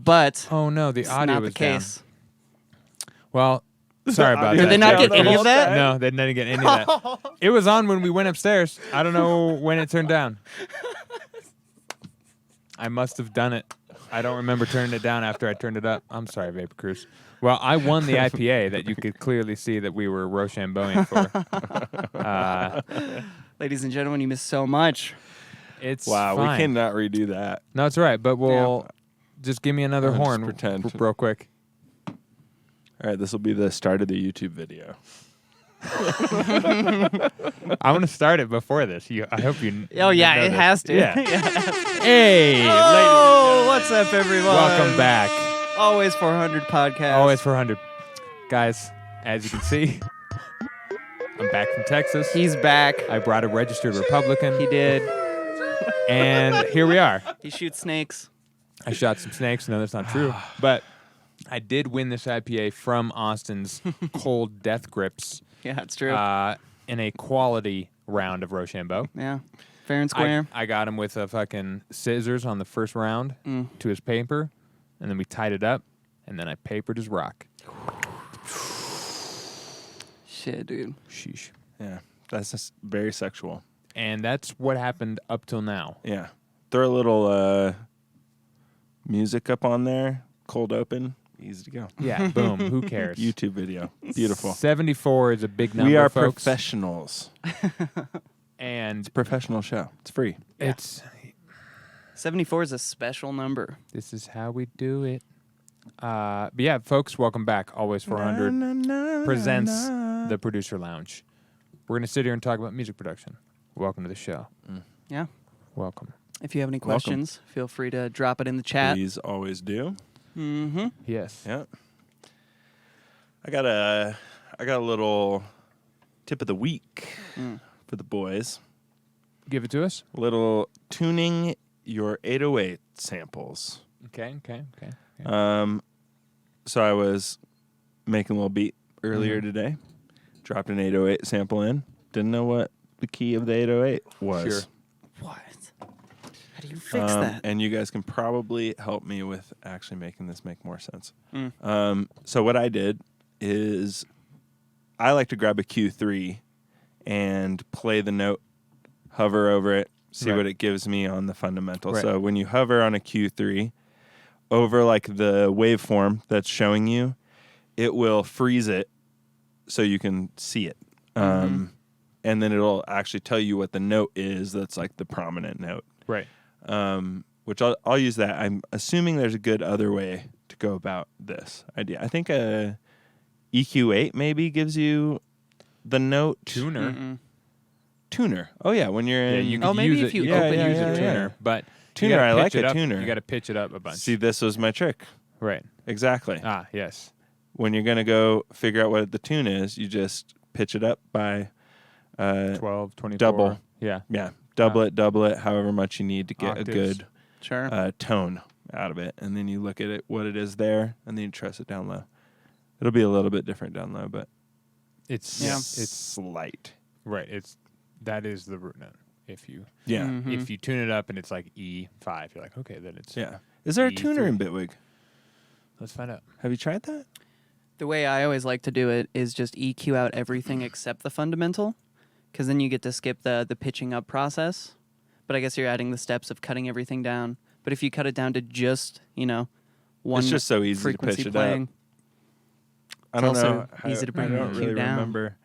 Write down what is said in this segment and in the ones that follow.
but Oh no, the it's audio not was the case. down. Well, sorry about that. Did they not get any of that? No, they didn't get any of that. It was on when we went upstairs. I don't know when it turned down. I must have done it. I don't remember turning it down after I turned it up. I'm sorry, Vapor Cruise. Well, I won the IPA that you could clearly see that we were Rochambeauing for. Ladies and gentlemen, you missed so much. It's Wow, fine. we cannot redo that. No, it's all right, but we'll just give me another I'll horn just pretend. real quick. All right, this will be the start of the YouTube video. I want to start it before this. I hope you. Oh yeah, know it this. has to. Yeah. Hey, Oh, what's up, everyone? welcome back. Always 400 podcast. Always 400, guys. As you can see, I'm back from Texas. He's back. I brought a registered Republican. He did. And here we are. He shoots snakes. I shot some snakes. No, that's not true. But I did win this IPA from Austin's Cold Death Grips Yeah, it's true. in a quality round of Rochambeau. Yeah, fair and square. I got him with a fucking scissors on the first round to his paper, and then we tied it up, and then I papered his rock. Shit, dude. Sheesh. Yeah, that's just very sexual. And that's what happened up till now. Yeah. Throw a little music up on there, cold open, easy to go. Yeah, boom. Who cares? YouTube video. Beautiful. 74 is a big number, We are folks. professionals. And It's a professional show. It's free. it's 74 is a special number. this is how we do it. But yeah, folks, welcome back. Always 400 presents the Producer Lounge. We're going to sit here and talk about music production. Welcome to the show. Yeah. Welcome. If you have any questions, feel free to drop it in the chat. Please always do. Mm-hmm. Yes. Yeah. I got a little tip of the week for the boys. Give it to us. Little tuning your 808 samples. Okay. So I was making a little beat earlier today. Dropped an 808 sample in. Didn't know what the key of the 808 was. Sure. What? How do you fix that? And you guys can probably help me with actually making this make more sense. So what I did is I like to grab a Q3 and play the note, hover over it, see Right. what it gives me on the fundamental. Right. So when you hover on a Q3 over like the waveform that's showing you, it will freeze it so you can see it. And then it'll actually tell you what the note is that's like the prominent note. Right. Which I'll use that. I'm assuming there's a good other way to go about this idea. I think a EQ8 maybe gives you the note. Tuner. Tuner. Oh, yeah, when you're in... Yeah, you could maybe use if it. you You open could use yeah, a yeah. tuner, but Tuner, you gotta I like pitch it a up. tuner. You got to pitch it up a bunch. See, this was my trick. Right. Exactly. Ah, yes. When you're going to go figure out what the tune is, you just pitch it up by... 12, 24. double. Yeah. Yeah, double it, however much you need to get Octaves. a good Sure. tone out of it. And then you look at it, what it is there, and then you press it down low. It'll be a little bit different down low, but It's it's slight. right. That is the root note. If you Yeah. if you tune it up and it's like E5, you're like, okay, then it's Yeah. Is there a tuner in E3. Bitwig? Let's find out. Have you tried that? The way I always like to do it is just EQ out everything except the fundamental, because then you get to skip the pitching up process. But I guess you're adding the steps of cutting everything down. But if you cut it down to just, one It's just so easy to frequency pitch it playing, up. I It's don't also know. easy to bring I don't the really EQ down. remember.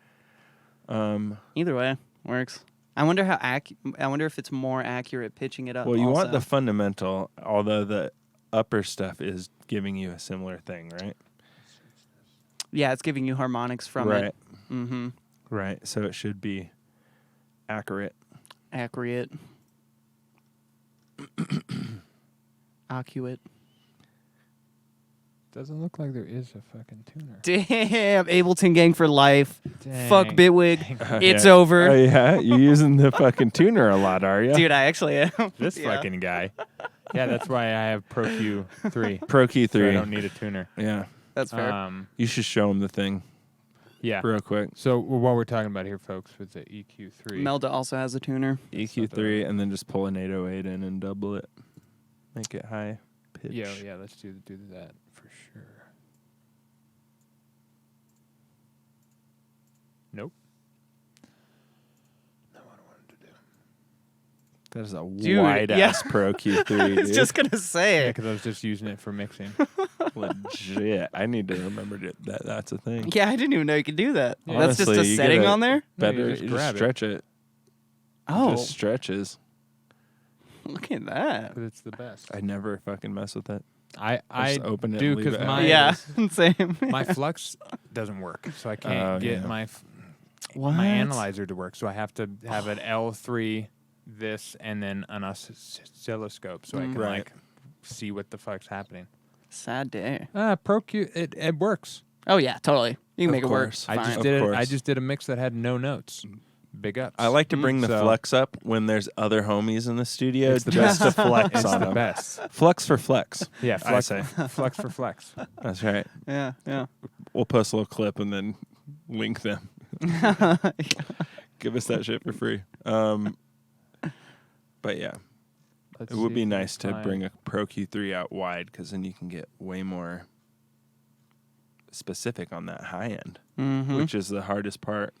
either way works. I wonder I wonder if it's more accurate pitching it up. Well, you want also. the fundamental, although the upper stuff is giving you a similar thing, right? Yeah, it's giving you harmonics from right. it. Mm-hmm. Right. So it should be accurate. Accurate. Accurate. Doesn't look like there is a fucking tuner. Damn, Ableton gang for life. Fuck Dang. Bitwig. It's Yeah. over. Oh, yeah? You're using the fucking tuner a lot, are you? Dude, I actually am. This Yeah. fucking guy. Yeah, that's why I have Pro Q3. Pro Key So I 3. don't need a tuner. Yeah. That's fair. You should show him the thing Yeah. real quick. So what we're talking about here, folks, with the EQ3. Melda also has a tuner. EQ3 and then just pull an 808 in and double it. Make it high. pitch. Yeah, let's do that for sure. Nope. Not what I wanted to do. That is a Dude, wide yeah. ass Pro Q3, I dude. was just gonna say Yeah, it. because I was just using it for mixing. Legit. I need to remember that that's a thing. Yeah, I didn't even know you could do that. Yeah. That's just Honestly, a you setting get a on there. Better, No, you just grab it. stretch it. Oh, Just stretches. look at that. But it's the best. I never fucking mess with it. I just open it do and leave because it out. my Yeah, same. my flux doesn't work, so I can't get yeah. my What? my analyzer to work. So I have to have an L3, this, and then an oscilloscope, so I can Right. like see what the fuck's happening. Sad day. Pro Q, it works. Oh yeah, totally. You can Of make it work. course. I just Of did it. I course. just did a mix that had no notes. Big ups. I like to bring the So- flex up when there's other homies in the studio It's the just to best. flex It's on the them. best. Flex for flex. Yeah, I flex, say. flex for flex. That's right. Yeah, yeah. We'll post a little clip and then link them. Give us that shit for free. But yeah, Let's it would see be if we nice to find- bring a Pro Q3 out wide because then you can get way more specific on that high end, Mm-hmm. which is the hardest part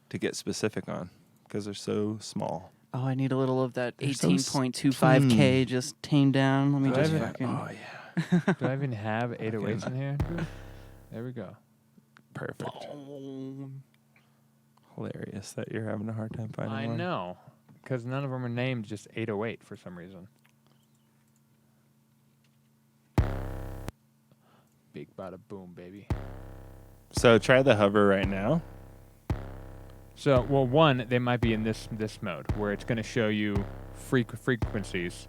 to get specific on because they're so small. Oh, I need a little of that They're so 18.25K just tamed down. Let me Do I just have it? fucking. Oh yeah, Do I even have 808s in here? There we go. perfect. Hilarious that you're having a hard time finding I one. know, because none of them are named just 808 for some reason. Big bada boom, baby. So try the hover right now. So, well, one, they might be in this mode where it's going to show you frequencies.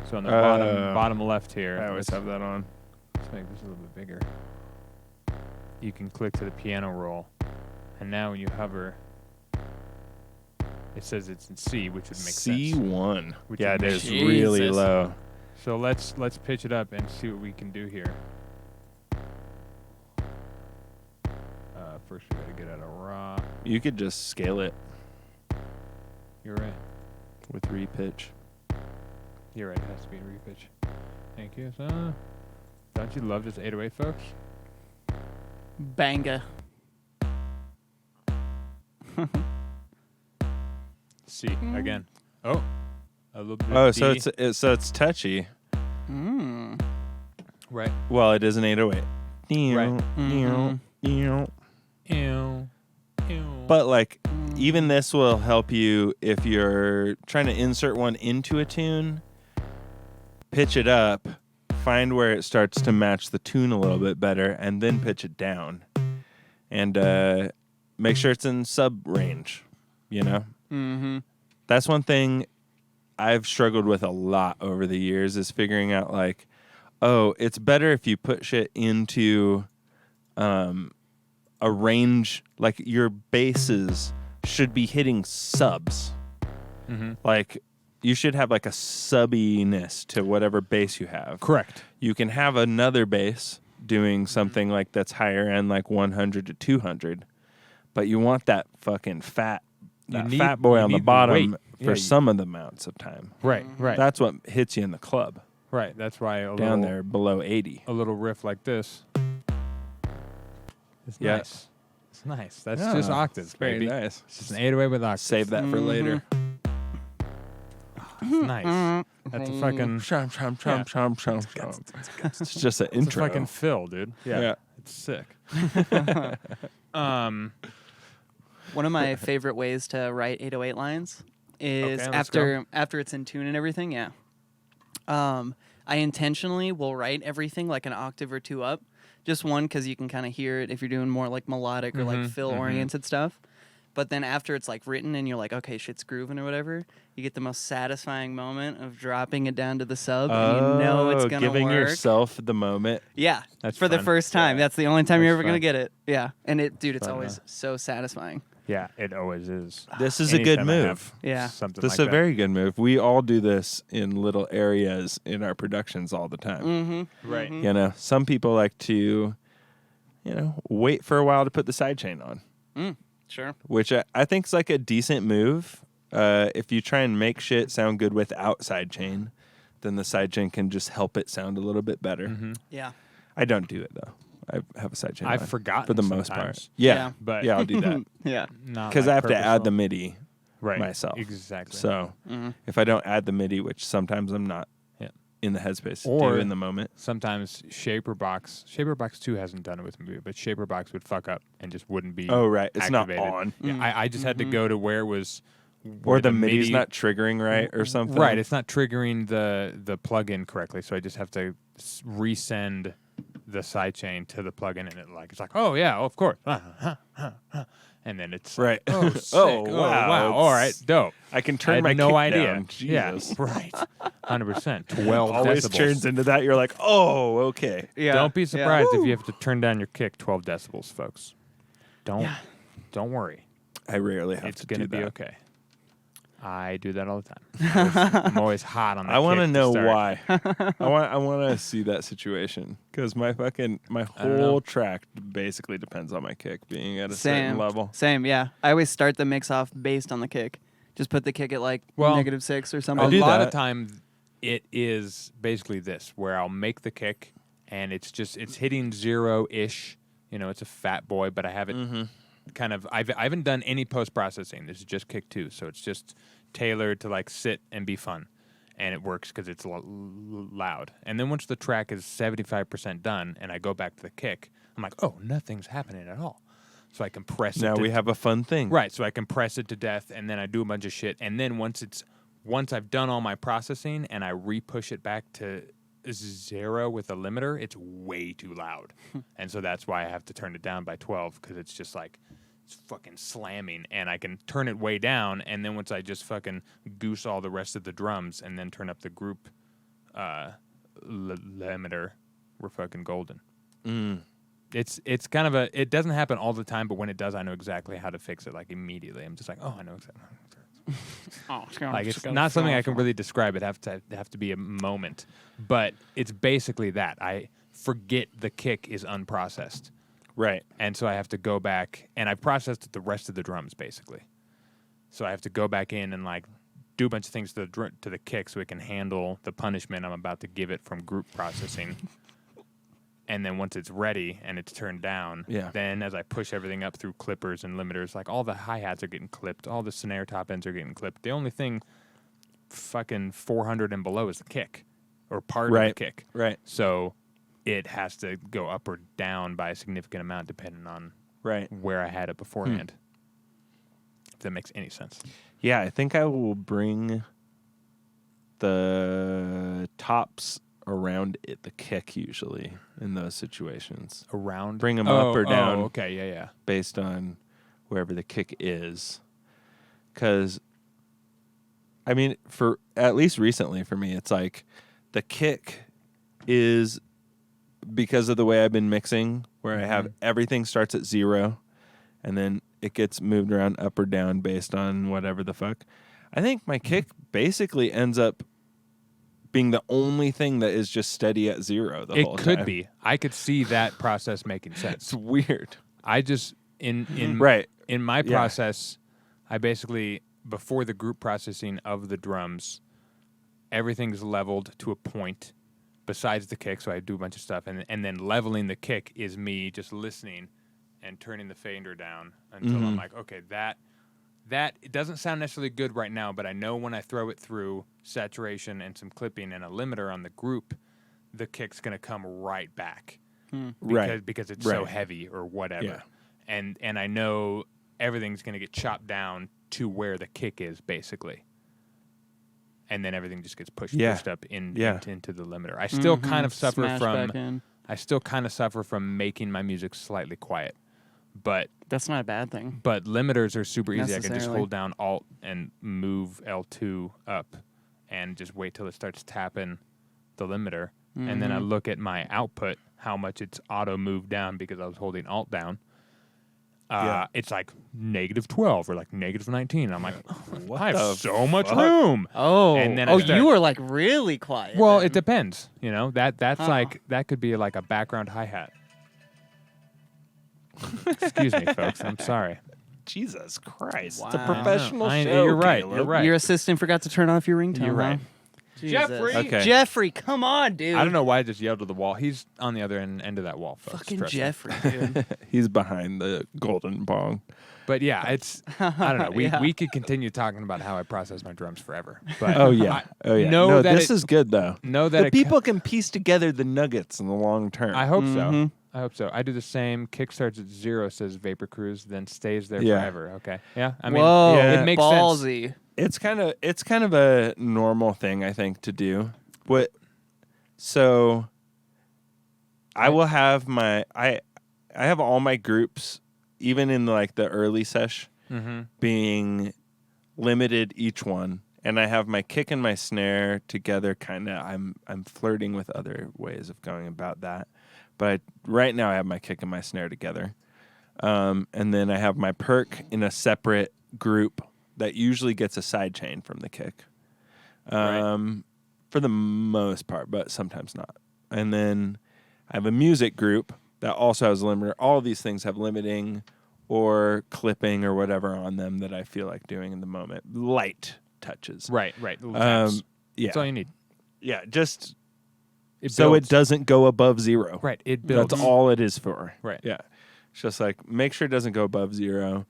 So on the bottom left here, I always have that on. let's make this a little bit bigger. You can click to the piano roll, and now when you hover, it says it's in C, which would make sense. C1. Which Yeah, would it make is sense. really Jesus. low. So let's pitch it up and see what we can do here. First we gotta get out of raw. You could just scale it You're right. with repitch. You're right. It has to be a repitch. Thank you. So, don't you love this 808, folks? Banga. C again. Oh, a little bit. Oh, of so D. it's touchy. Mm. right. Well, it is an 808. Right. Mhm. Ew. Ew. But like, even this will help you if you're trying to insert one into a tune. Pitch it up, find where it starts to match the tune a little bit better, and then pitch it down. And make sure it's in sub range. You know, Mm-hmm. that's one thing I've struggled with a lot over the years is figuring out like, oh, it's better if you put shit into a range, like your basses should be hitting subs. Mm-hmm. Like you should have like a subbiness to whatever bass you have. Correct. You can have another bass doing something like that's higher end, like 100 to 200, but you want that fucking fat boy you on the need bottom weight. for Yeah, some of the amounts of time. Right. Right. That's what hits you in the club right. That's why down there below 80. a little riff like this. It's Yeah. nice. It's nice. That's just octaves, Very baby. nice. It's just an 808 with octaves. Save that for later. It's nice. That's a fucking. Chom, chom, chom, chom, chom, chom. It's just an It's a intro. fucking fill, dude. Yeah. It's sick. One of my favorite ways to write 808 lines is Okay, let's go. after it's in tune and everything. Yeah. I intentionally will write everything like an octave or two up. Just one because you can kind of hear it if you're doing more like melodic or like fill oriented stuff. But then after it's like written and you're like, okay, shit's grooving or whatever, you get the most satisfying moment of dropping it down to the sub and you know it's gonna giving work. yourself the moment. Yeah, That's for the fun. first time. Yeah. That's the only time you're That's ever gonna fun. get it. Yeah, and it's fun, always so satisfying. Yeah, it always is. This is a good Anytime I have move. Yeah. Something This like is a that. very good move. We all do this in little areas in our productions all the time. Mm-hmm. Right. You know, some people like to, wait for a while to put the sidechain on, Sure. which I think is like a decent move. If you try and make shit sound good without sidechain, then the sidechain can just help it sound a little bit better. Mm-hmm. Yeah. I don't do it though. I have a sidechain. I've on forgotten for the most sometimes. part. Yeah, Yeah. But yeah, I'll do that Yeah. not because like I have to add the purposeful. MIDI right myself. Exactly. So Mhm. if I don't add the MIDI, which sometimes I'm not Yeah. in the headspace to Or- do in the moment. sometimes Shaperbox 2 hasn't done it with me, but Shaperbox would fuck up and just wouldn't be. Oh right, it's activated. not on, Yeah, I just had to go to where it was. or where the MIDI's not triggering right, or something. Right, it's not triggering the plugin correctly, so I just have to resend the sidechain to the plugin, and it's like, oh yeah, of course, and then it's Right. like, oh, sick. Oh, oh wow, wow, all right, it's- dope. I can I turn had my no kick idea. down. Jesus. Yeah, right, 100%. 12 Always decibels. turns into that. You're like, oh, okay. Yeah. Don't be Yeah. surprised if you have to turn down your kick 12 decibels, folks. Don't Yeah. don't worry. I rarely have It's to gonna do be that. okay. I do that all the time. I'm always hot on the I want to kick know start. why. I want to see that situation because my don't know. whole track basically depends on my kick being at a certain Same level. Same. Yeah. I always start the mix off based on the kick. Just put the kick at like Well, -6 or A something. do lot that. of times it is basically this, where I'll make the kick and it's hitting 0-ish. You know, it's a fat boy, but I have it kind of. I haven't done any post processing. This is just kick 2, so it's just tailored to like sit and be fun, and it works because it's loud. And then once the track is 75% done, and I go back to the kick, I'm like, oh, nothing's happening at all. So I compress it. Now to we have a fun thing. Right, so I compress it to death, and then I do a bunch of shit, and then once I've done all my processing and I re-push it back to 0 with a limiter, it's way too loud, and so that's why I have to turn it down by 12 because it's just like it's fucking slamming, and I can turn it way down, and then once I just fucking goose all the rest of the drums and then turn up the group limiter, we're fucking golden. It's kind of it doesn't happen all the time, but when it does, I know exactly how to fix it like immediately. I'm just like, oh, I know exactly. Like it's not something I can really describe. It have to be a moment, but it's basically that. I forget the kick is unprocessed, Right. and so I have to go back and I've processed the rest of the drums basically. So I have to go back in and like do a bunch of things to the kick so it can handle the punishment I'm about to give it from group processing. And then once it's ready and it's turned down, then as I push everything up through clippers and limiters, like all the hi-hats are getting clipped, all the snare top ends are getting clipped. The only thing fucking 400 and below is the kick or part of the kick. Right. So it has to go up or down by a significant amount depending on where I had it beforehand. If that makes any sense. Yeah, I think I will bring the tops around it, the kick usually in those situations. Around? Bring them up or down. Oh, okay, yeah. Based on wherever the kick is. Because, I mean, for at least recently for me, it's like the kick is because of the way I've been mixing, where I have everything starts at 0 and then it gets moved around up or down based on whatever the fuck. I think my kick basically ends up being the only thing that is just steady at 0 the whole time. It could be. I could see that process making sense. It's weird. I just in my process, I basically before the group processing of the drums, everything's leveled to a point besides the kick, so I do a bunch of stuff, and then leveling the kick is me just listening and turning the fader down until I'm like, okay, that it doesn't sound necessarily good right now, but I know when I throw it through saturation and some clipping and a limiter on the group, the kick's gonna come right back because it's so heavy or whatever, and I know everything's gonna get chopped down to where the kick is basically, and then everything just gets pushed up into the limiter. I still kind of suffer from making my music slightly quiet. But that's not a bad thing. But limiters are super easy. I can just Necessarily. hold down Alt and move L2 up and just wait till it starts tapping the limiter. And then I look at my output, how much it's auto moved down because I was holding Alt down. It's like -12 or like -19. And I'm like, I have so much room. Oh, and then you were like really quiet. Well, then. it depends. You know, that's like that could be like a background hi-hat. Excuse me, folks. I'm sorry. Jesus Christ. Wow. It's a professional I know. show. You're right. Caleb. You're right. Your assistant forgot to turn off your ringtone. You're right. Jesus. Jeffrey! Okay. Jeffrey, come on, dude. I don't know why I just yelled to the wall. He's on the other end of that wall, folks. Fucking Trust me. Jeffrey, dude. He's behind the golden bong. But yeah, it's I don't know. Yeah. We could continue talking about how I process my drums forever. But Oh yeah. know No, that this it- is good though. know that The it people can piece together the nuggets in the long term. I hope Mm-hmm. so. I hope so. I do the same. Kick starts at 0, says Vapor Cruise, then stays there Yeah. forever. Okay. Yeah. I mean, Whoa, yeah. it makes sense. ballsy. It's kind of a normal thing I think to do. So I will have I have all my groups, even in like the early sesh, Mm-hmm. being limited each one, and I have my kick and my snare together. Kind of, I'm flirting with other ways of going about that, but right now I have my kick and my snare together, and then I have my perk in a separate group that usually gets a side chain from the kick, for the most part, but sometimes not. And then I have a music group that also has a limiter. All of these things have limiting or clipping or whatever on them that I feel like doing in the moment. Light touches. Right. Little taps. Yeah. That's all you need. Yeah, just It so builds. it doesn't go above 0. Right. It builds. That's all it is for. Right. Yeah. It's just like make sure it doesn't go above 0.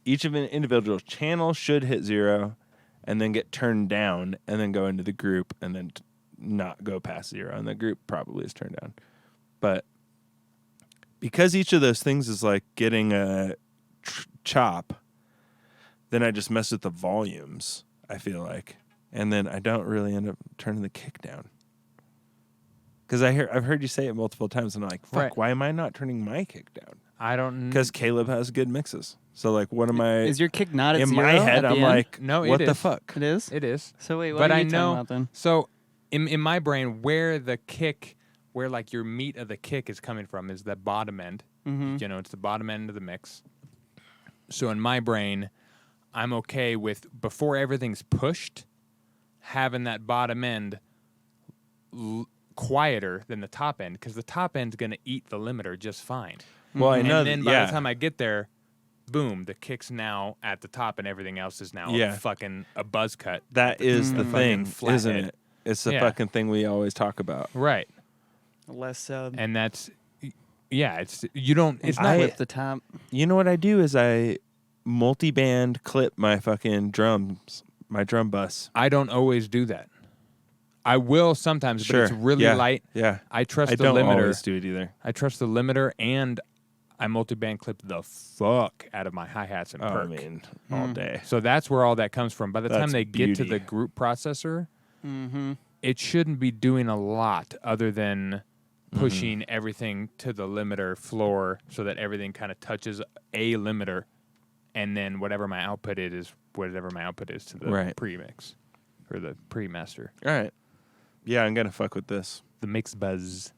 Each of an individual channel should hit 0 and then get turned down and then go into the group and then not go past 0. And the group probably is turned down. But because each of those things is like getting a chop, then I just mess with the volumes, I feel like. And then I don't really end up turning the kick down. Because I've heard you say it multiple times, and I'm like, fuck, Right. why am I not turning my kick down? I don't. Because Caleb has good mixes. So, like, what am I... Is your kick not at in 0 my head, at the I'm end? like, No, what it the is. fuck? It is? It is. So wait, what But are I you know. talking about then? So, in my brain, where the kick, where like your meat of the kick is coming from, is the bottom end. Mm-hmm. You know, it's the bottom end of the mix. So in my brain, I'm okay with before everything's pushed, having that bottom end quieter than the top end, because the top end's going to eat the limiter just fine. Well, I And know then that, by yeah. the time I get there, boom, the kick's now at the top and everything else is now Yeah. fucking a buzz cut. That is the fucking thing, flathead. isn't it? It's the Yeah. fucking thing we always talk about. Right. Less sub. And that's, yeah, it's, you don't, it's I not, whip the top. You know what I do is I multi-band clip my fucking drums, my drum bus. I don't always do that. I will sometimes, but it's really yeah. light. Yeah. I trust I the don't limiter. always do it either. I trust the limiter, and I multi-band clip the fuck out of my hi-hats and Oh, I perk. mean, all day. So that's where all that comes from. By the time That's they get to beauty. the group processor, Mm-hmm. it shouldn't be doing a lot other than Mm-hmm. pushing everything to the limiter floor so that everything kind of touches a limiter, and then whatever my output is to the Right. pre-mix or the pre-master. All right. Yeah, I'm going to fuck with this. The mix buzz.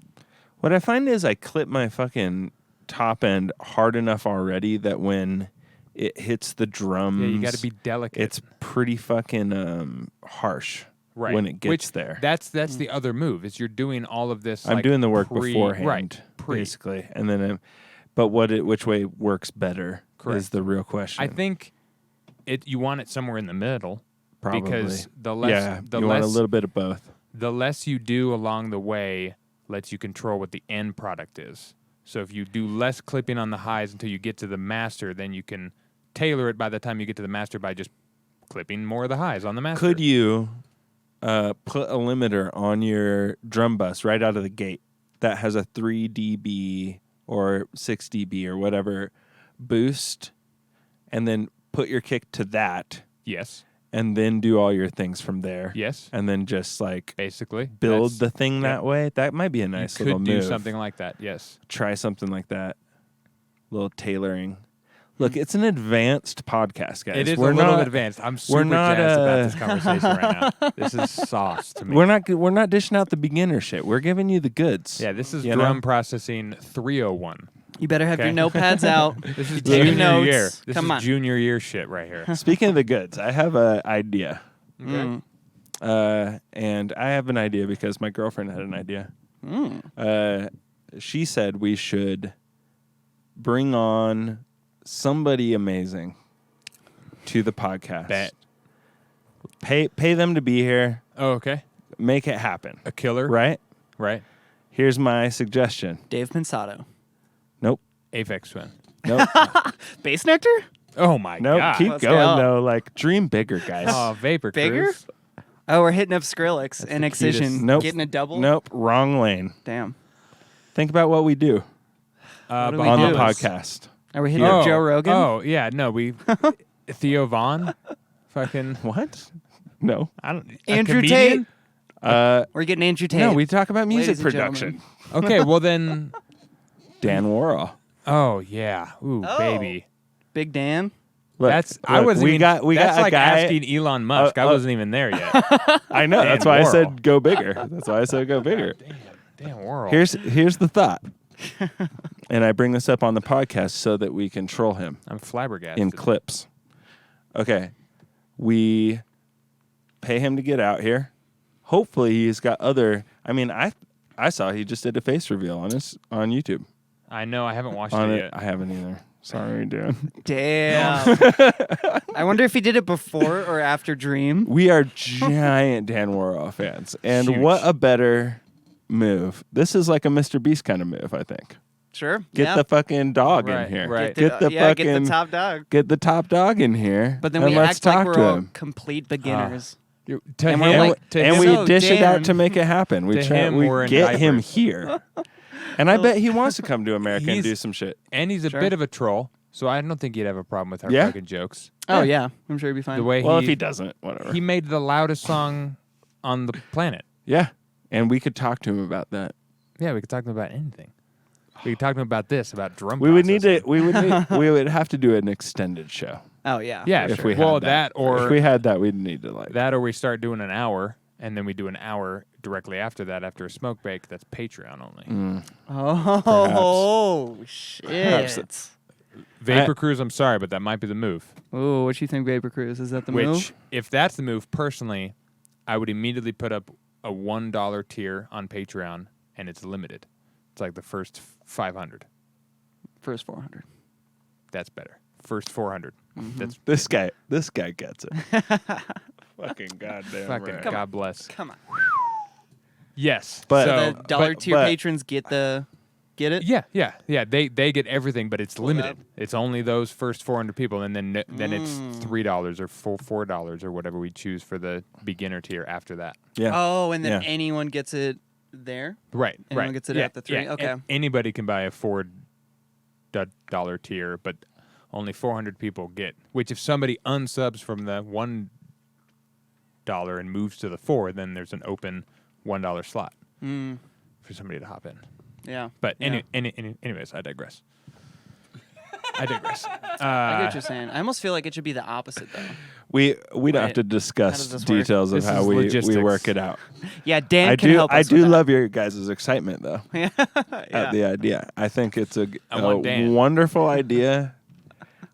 What I find is I clip my fucking top end hard enough already that when it hits the drums, Yeah, you got to be delicate. it's pretty fucking harsh right when it gets Which, there. That's the other move is you're doing all of this. I'm like, doing the work pre- beforehand, right? Pre. basically, and then, but which way works better Correct. is the real question. I think you want it somewhere in the middle, probably because the less yeah, the you less want a little bit of both. the less you do along the way lets you control what the end product is. So if you do less clipping on the highs until you get to the master, then you can tailor it by the time you get to the master by just clipping more of the highs on the master. Could you put a limiter on your drum bus right out of the gate that has a 3 dB or 6 dB or whatever boost, and then put your kick to that, Yes. and then do all your things from there? Yes. And then just like Basically. build That's- the thing that way. That might be a nice you little could do move. something like that. Yes. Try something like that. Little tailoring. Look, it's an advanced podcast, guys. It is We're a little not, advanced. I'm super not, jazzed about this conversation right now. This is sauce to me. We're not dishing out the beginner shit. We're giving you the goods. Yeah, this is You drum know? processing 301. You better have Okay. your notepads out. This is Take junior notes. year. This Come is on. junior year shit right here. Speaking of the goods, I have an idea. Mm. And I have an idea because my girlfriend had an idea. She said we should bring on somebody amazing to the podcast. Bet. Pay them to be here. Oh, okay. Make it happen. A killer. Right? Right. Here's my suggestion. Dave Pensato. Nope. Aphex Twin. Nope. Bass Nectar? Oh, my Nope. God. Keep Let's going, go. though. Like, dream bigger, guys. Oh, Vapor Bigger? Cruise. Oh, we're hitting up Skrillex and the Excision. cutest. Nope. Getting a double? Nope. Wrong lane. Damn. Think about what we do What do we on do? the podcast. Are we hitting up Joe Rogan? Oh, yeah. No, we... Theo Vaughn? Fucking... What? No. I don't... Andrew comedian? Tate. We're getting Andrew Tate. No, we talk about music Ladies and production. Okay, well then... Dan Worrall. Oh, yeah. Ooh, Oh. baby. Big Dan. Look, I wasn't we even... got that's a like guy. asking Elon Musk. I wasn't even there yet. I know. Dan That's why I Worrall. said go bigger. That's why I said go bigger. Damn Worrall. Here's the thought. And I bring this up on the podcast so that we can troll him I'm flabbergasted. in clips. Okay. We pay him to get out here. Hopefully he's got other I saw he just did a face reveal on YouTube. I know. I haven't watched On it it. yet. I haven't either. Sorry, dude. Damn. I wonder if he did it before or after Dream. We are giant Dan Worrall fans. And Huge. what a better move. This is like a Mr. Beast kind of move, I think. Sure. Get the fucking dog Right, in here. right. Get the Get fucking the top dog. get the top dog in here. But then and we let's act like talk we're to all him. complete beginners. To And him, we're like, to and him, we So, dish it out Dan- to make it happen. We To him, we we're in get him diapers. here. And I bet he wants to come to America and He's- do some shit. and he's a Sure. bit of a troll, so I don't think he'd have a problem with our Yeah? fucking jokes. Oh, yeah. I'm sure he'd be fine. The way Well, if he doesn't, whatever. he made the loudest song on the planet. Yeah. And we could talk to him about that. Yeah, we could talk to him about anything. We could talk to him about this, about drum. We would need to processing. we would have to do an extended show. Oh, yeah. Yeah, If sure. we had well, that. that or if we had that, we'd need to like that, or we start doing an hour, and then we do an hour directly after that, after a smoke break. That's Patreon only. Oh, shit. Perhaps. Vapor Cruise. I'm sorry, but that might be the move. Ooh, what you think, Vapor Cruise? Is that the Which, move? if that's the move, personally, I would immediately put up a $1 tier on Patreon, and it's limited. It's like the first 500. First 400. That's better. First 400. That's This guy gets it. Fucking goddamn fucking right. God bless. Come on. Yes, But- so, The dollar but- tier but- patrons get it? yeah. They get everything, but it's Pull it limited. up. It's only those first 400 people, and then it's $3 or $4 or whatever we choose for the beginner tier after that. Yeah. Oh, and then Yeah. anyone gets it there? Right. Anyone right. gets it yeah, at the 3? yeah, Okay. Anybody can buy a $4 tier, but only 400 people get. Which, if somebody unsubs from the $1 and moves to the 4, then there's an open $1 slot for somebody to hop in. Yeah. But yeah. anyways, I digress. I I get what you're saying. I almost feel like it should be the opposite, though. We don't have Right. to How discuss does this work? details of This how is we logistics. work it out. Yeah, Dan I can do help us I do with love your guys' excitement though that. at the idea. I think it's a want Dan. wonderful idea.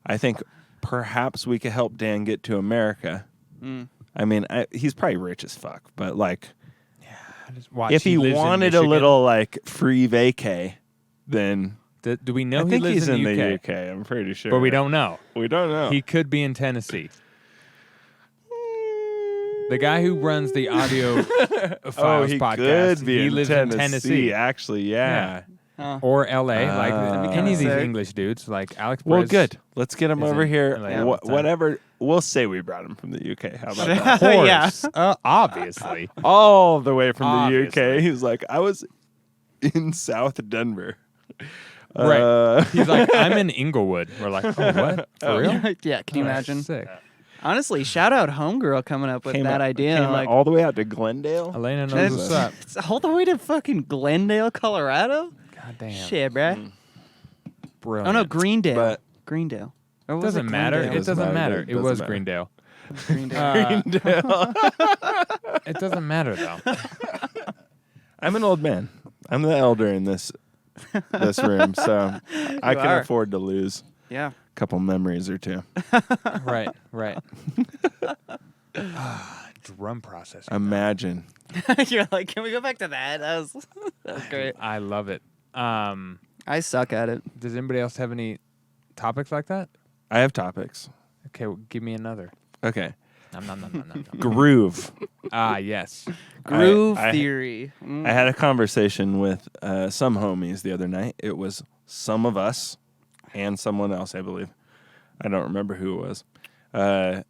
I think perhaps we could help Dan get to America. I mean, he's probably rich as fuck, but like I just watch. if he lives in wanted a Michigan. little like free vacay, then Do we know I he think lives he's in the the UK? UK. I'm pretty sure. But we don't know. We don't know. He could be in Tennessee. The guy who runs the Audio Files he podcast, could be he in lives Tennessee. in Tennessee. Actually, yeah. Or L.A., like That'd be any of these sick. English dudes, like Alex Well, Perez. good. Let's get him is over in here. LA all the time. Whatever. We'll say we brought him from the UK. How about that? Of course. Yeah. Obviously. All the way from Obviously. the UK. He was like, I was in South Denver. Right. He's like, I'm in Inglewood. We're like, oh, what? For real? Yeah, can you Oh, imagine? Sick. Honestly, shout out Homegirl coming up with that idea. Came Like, all the way out to Glendale. Elena knows That's- what's up. it's all the way to fucking Glendale, Colorado? God damn. Shit, bruh. Brilliant. Oh, no, Greendale. But- Greendale. Or was Doesn't it matter. Glendale? It doesn't matter. It Doesn't was matter. Greendale. Greendale. It doesn't matter, though. I'm an old man. I'm the elder in this room, so I can are. afford to lose Yeah. a couple memories or two. Right. Drum processing. Imagine. You're like, can we go back to that? That was great. I love it. I suck at it. Does anybody else have any topics like that? I have topics. Okay, well, give me another. Okay. Nom, nom, nom, nom, nom, nom. Groove. Ah, yes. Groove I- theory. I had a conversation with some homies the other night. It was some of us and someone else, I believe. I don't remember who it was. But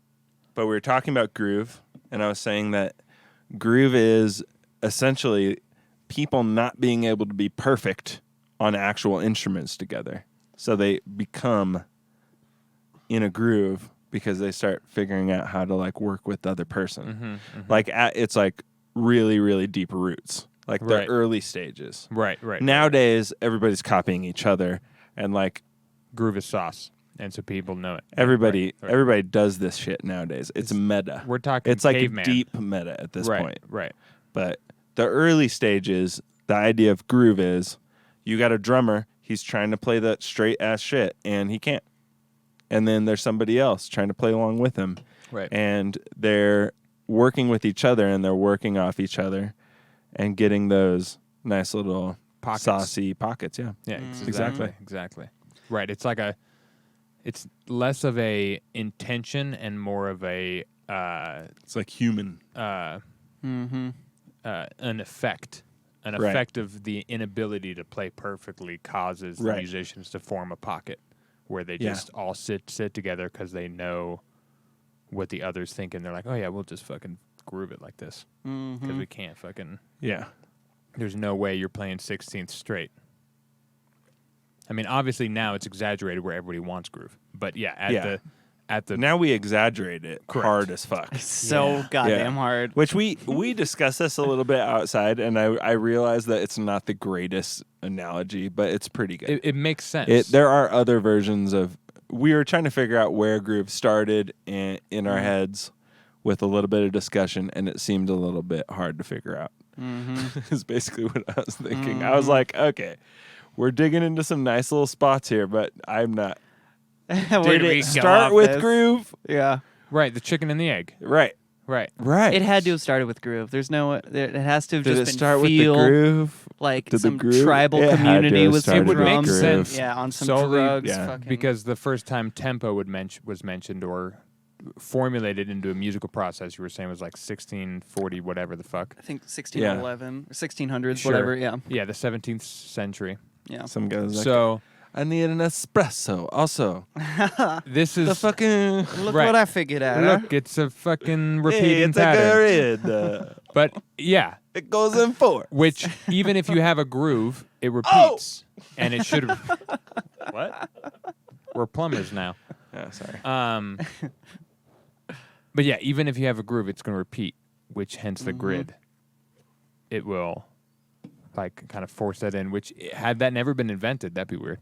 we were talking about groove, and I was saying that groove is essentially people not being able to be perfect on actual instruments together. So they become in a groove because they start figuring out how to like work with the other person. Like it's like really, really deep roots, like the early stages. Right. Nowadays, everybody's copying each other, and like Groove is sauce, and so people know it. everybody Right. does this shit nowadays. It's meta. We're talking It's like caveman. a deep meta at this point. Right. But the early stages, the idea of groove is you got a drummer, he's trying to play that straight ass shit, and he can't. And then there's somebody else trying to play along with him. Right. And they're working with each other, and they're working off each other and getting those nice little Pockets. saucy pockets. Yeah. Yeah, Exactly. Exactly. Right. It's less of a intention and more of a It's like human. an effect. An Right. effect of the inability to play perfectly causes the Right. musicians to form a pocket where they Yeah. just all sit together because they know what the others think, and they're like, oh yeah, we'll just fucking groove it like this because we can't fucking. Yeah. There's no way you're playing 16th straight. I mean, obviously now it's exaggerated where everybody wants groove, but yeah, at the Now we exaggerate it Correct. hard as fuck. So goddamn hard. Which we discussed this a little bit outside, and I realized that it's not the greatest analogy, but it's pretty good. it makes sense. There are other versions of. We were trying to figure out where groove started in our heads with a little bit of discussion, and it seemed a little bit hard to figure out. Is basically what I was thinking. I was like, okay, we're digging into some nice little spots here, but I'm not. Where Did do we it go start off with this? groove? Yeah. Right, the chicken and the egg. Right. Right. It had to have started with groove. There's no. It has to have Did just it been start with the feel groove? like Did the some groove- tribal it had to community have with some started with drums. groove. Sense. Yeah, on some Solely- drugs. yeah. Fucking. Because the first time tempo was mentioned or formulated into a musical process, you were saying was like 1640, whatever the fuck. I think 1611 or 1600s, Sure. whatever. Yeah. Yeah, the 17th century. Yeah. Some guys like, So I need an espresso. Also, this is the fucking Look Right. what I figured out. look, it's a fucking repeating hey, it's pattern. a grid. But yeah, It goes in four. which even if you have a groove, it repeats, and it should. What? We're plumbers now. Oh, sorry. But yeah, even if you have a groove, it's going to repeat, which hence the grid. It will, like, kind of force that in. Which had that never been invented, that'd be weird.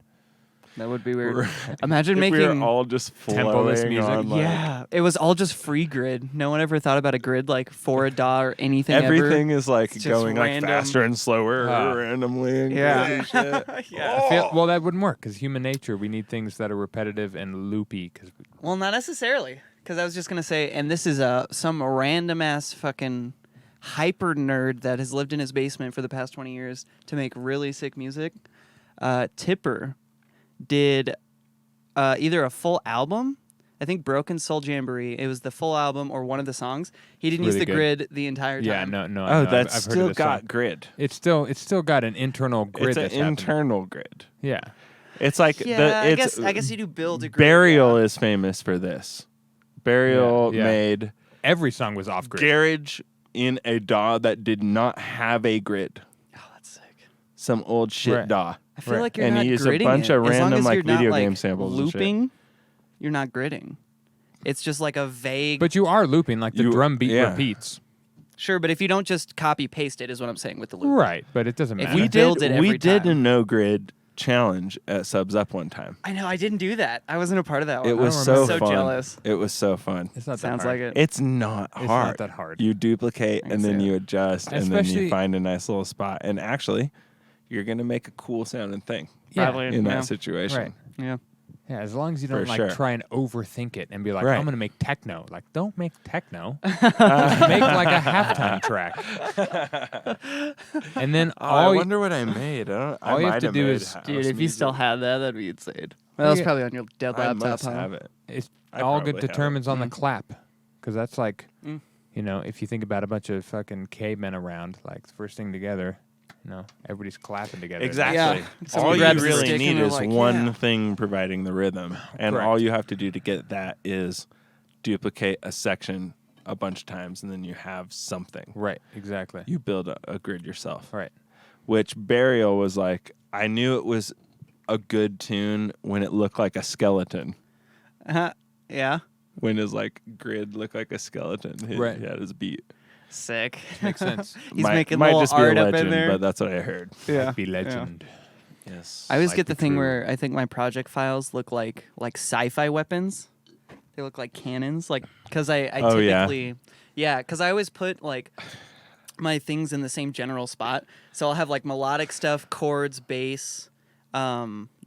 That would be weird. Imagine If we making were all just tempo-less flowing music. on, like, yeah, it was all just free grid. No one ever thought about a grid like for a DAW or anything everything ever. is like It's just going random. like faster and slower randomly. And Yeah. crazy shit. Yeah. I feel, well, that wouldn't work because human nature, we need things that are repetitive and loopy. Cause Well, not necessarily. Because I was just gonna say, and this is some random ass fucking hyper nerd that has lived in his basement for the past 20 years to make really sick music. Tipper did either a full album. I think Broken Soul Jamboree. It was the full album or one of the songs. He didn't use Really the good. grid the entire time. yeah, no. Oh, I know. that's I've heard still of this got song. grid. It's still got an internal grid. It's an that's happening. internal grid. Yeah. It's like Yeah, it's I guess you do build a grid. Burial yeah. is famous for this. Burial Yeah. made Every song was off grid. garage in a DAW that did not have a grid. Oh, that's sick. Some old shit Right. DAW. I feel Right. like you're And not he used a gridding bunch it. of As long random, as like, you're not, video like, game samples and shit. looping, you're not gridding. It's just like a vague. But you are looping, like the You- drum beat yeah. repeats. Sure, but if you don't just copy paste it, is what I'm saying with the loop. Right, but it doesn't If matter. we build it we every did a time. no grid challenge at Subs Up one time. I know I didn't do that. I wasn't a part of that one. It was don't so remember. so fun. jealous. It was so fun. It's not Sounds that hard. like it. It's not It's hard. not that hard. You duplicate can and see then it. you adjust and then Especially- you find a nice little spot. And actually, you're gonna make a cool sounding thing Yeah. Probably. in Yeah. that situation. Right. Yeah. Yeah, as long as you don't For like sure. try and overthink it and be like, Right. I'm gonna make techno. Like, don't make techno. Make like a halftime track. And then Oh, all I you, wonder what I made. all I you have might to do made is- house Dude, if you music. still had that, that'd be insane. Well, that was Yeah. probably on your dead I laptop. must huh? have it. it's I all probably good have it. determines on the clap. because that's like, if you think about a bunch of fucking cavemen around, like the first thing together, everybody's clapping together. Exactly. Yeah. All you grabs the really stick need and they're is like, one yeah. thing providing the rhythm, and Correct. all you have to do to get that is duplicate a section a bunch of times, and then you have something. Right, exactly. You build a grid yourself. Right. Which Burial was like, I knew it was a good tune when it looked like a skeleton. Yeah. When his like grid looked like a skeleton. He had his beat. Sick. Makes sense. He's might making little just be art a up in legend, there. but that's what I heard. Yeah. Be legend. Yes. I always Might get the be thing true. where I think my project files look like sci-fi weapons. They look like cannons, because I Oh, yeah? typically, because I always put my things in the same general spot. So I'll have melodic stuff, chords, bass,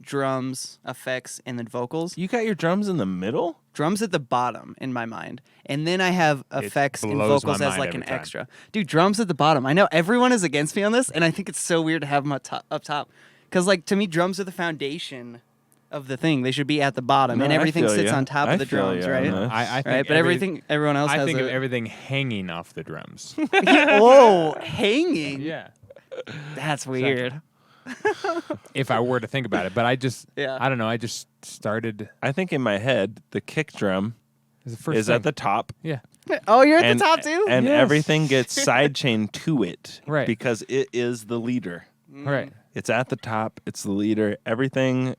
drums, effects, and then vocals. You got your drums in the middle? Drums at the bottom in my mind, and then I have effects and blows my vocals as mind an every time. extra. Dude, drums at the bottom. I know everyone is against me on this, and I think it's so weird to have them up top, because to me, drums are the foundation of the thing. They should be at the bottom, No, and I everything feel sits ya. on top I of the feel drums, ya on right? that. I think Right, but everyone else I has think of it. everything hanging off the drums. Whoa, hanging. Yeah. That's weird. If I were to think about it, but I don't know. I just started. I think in my head, the kick drum It's the first is thing. at the top. Yeah. Oh, you're at the top too? And Yes. everything gets sidechained to it. Right. Because it is the leader. Right. It's at the top. It's the leader. Everything